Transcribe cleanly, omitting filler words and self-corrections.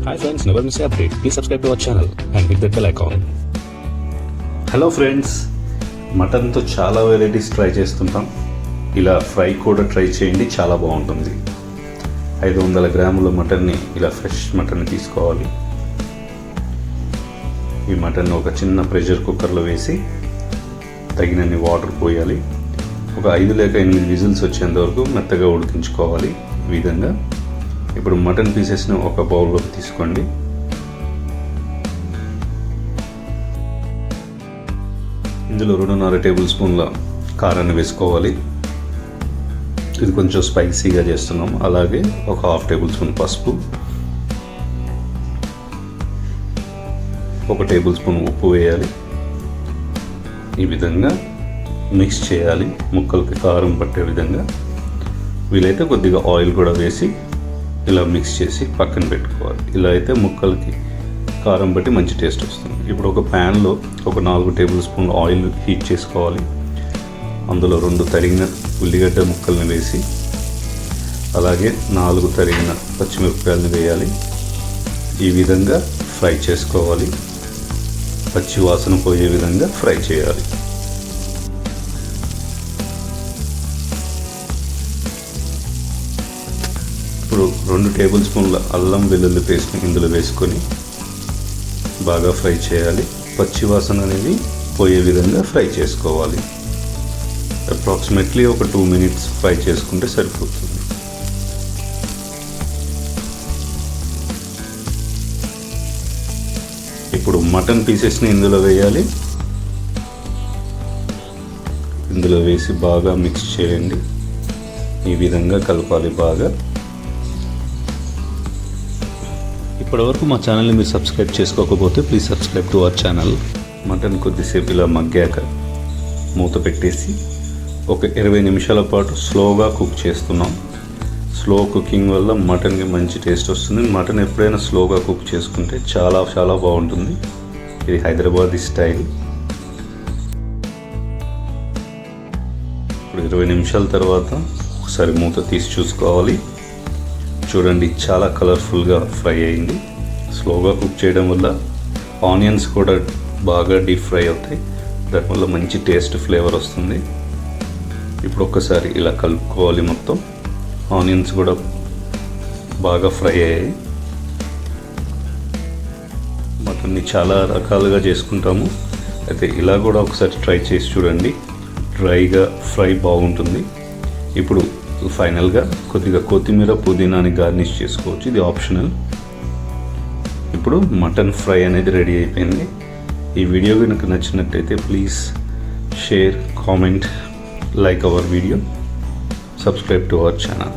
Hi friends, never miss an update. Please subscribe to our channel and hit that bell icon. Hello friends, మటన్తో చాలా varieties try చేస్తుంటాం. ఇలా fry కూడా try చేయండి, చాలా బాగుంటుంది. 500 గ్రాముల మటన్ని ఇలా ఫ్రెష్ మటన్ని తీసుకోవాలి. ఈ మటన్ ఒక చిన్న ప్రెషర్ కుక్కర్లో వేసి తగినన్ని వాటర్ పోయాలి. ఒక 5 లేక 8 విజిల్స్ వచ్చేంత వరకు మెత్తగా ఉడికించుకోవాలి. ఈ విధంగా ఇప్పుడు మటన్ పీసెస్ని ఒక బౌల్లోకి తీసుకోండి. ఇందులో 2.5 టేబుల్ స్పూన్ల కారాన్ని వేసుకోవాలి. ఇది కొంచెం స్పైసీగా చేస్తున్నాం. అలాగే ఒక 1/2 టేబుల్ స్పూన్ పసుపు, 1 టేబుల్ స్పూన్ ఉప్పు వేయాలి. ఈ విధంగా మిక్స్ చేయాలి, ముక్కలకి కారం పట్టే విధంగా. వీలైతే కొద్దిగా ఆయిల్ కూడా వేసి ఇలా మిక్స్ చేసి పక్కన పెట్టుకోవాలి. ఇలా అయితే ముక్కలకి కారం బట్టి మంచి టేస్ట్ వస్తుంది. ఇప్పుడు ఒక ప్యాన్లో ఒక 4 టేబుల్ స్పూన్ ఆయిల్ హీట్ చేసుకోవాలి. అందులో 2 తరిగిన ఉల్లిగడ్డ ముక్కల్ని వేసి అలాగే 4 తరిగిన పచ్చిమిరపకాయలని వేయాలి. ఈ విధంగా ఫ్రై చేసుకోవాలి. పచ్చి వాసన పోయే విధంగా ఫ్రై చేయాలి. ఇప్పుడు 2 టేబుల్ స్పూన్ల అల్లం వెల్లుల్లి పేస్ట్ని ఇందులో వేసుకొని బాగా ఫ్రై చేయాలి. పచ్చి వాసన అనేది పోయే విధంగా ఫ్రై చేసుకోవాలి. అప్రాక్సిమేట్లీ ఒక 2 మినిట్స్ ఫ్రై చేసుకుంటే సరిపోతుంది. ఇప్పుడు మటన్ పీసెస్ని ఇందులో వేయాలి. ఇందులో వేసి బాగా మిక్స్ చేయండి. ఈ విధంగా కలపాలి బాగా. ఇప్పటివరకు మా ఛానల్ని మీరు సబ్స్క్రైబ్ చేసుకోకపోతే please subscribe to our channel. Mutton కొద్దిసేపు ఇలా మగ్గాక మూత పెట్టేసి ఒక 20 నిమిషాల పాటు స్లోగా కుక్ చేస్తున్నాం. స్లో కుకింగ్ వల్ల మటన్కి మంచి టేస్ట్ వస్తుంది. మటన్ ఎప్పుడైనా స్లోగా కుక్ చేసుకుంటే చాలా చాలా బాగుంటుంది. ఇది హైదరాబాదీ స్టైల్. ఇప్పుడు 20 నిమిషాల తర్వాత ఒకసారి మూత తీసి చూసుకోవాలి. చూడండి, చాలా కలర్ఫుల్గా ఫ్రై అయింది. స్లోగా కుక్ చేయడం వల్ల ఆనియన్స్ కూడా బాగా డీప్ ఫ్రై అవుతాయి. దానివల్ల మంచి టేస్ట్ ఫ్లేవర్ వస్తుంది. ఇప్పుడు ఒక్కసారి ఇలా కలుపుకోవాలి. మొత్తం ఆనియన్స్ కూడా బాగా ఫ్రై అయ్యాయి. మటన్ని చాలా రకాలుగా చేసుకుంటాము, అయితే ఇలా కూడా ఒకసారి ట్రై చేసి చూడండి. డ్రైగా ఫ్రై బాగుంటుంది. ఇప్పుడు ఫైనల్గా కొద్దిగా కొత్తిమీర, పుదీనాని గార్నిష్ చేసుకోవచ్చు. ఇది ఆప్షనల్. ఇప్పుడు మటన్ ఫ్రై అనేది రెడీ అయిపోయింది. ఈ వీడియో కనుక నచ్చినట్టయితే please share, comment, like our video, subscribe to our channel.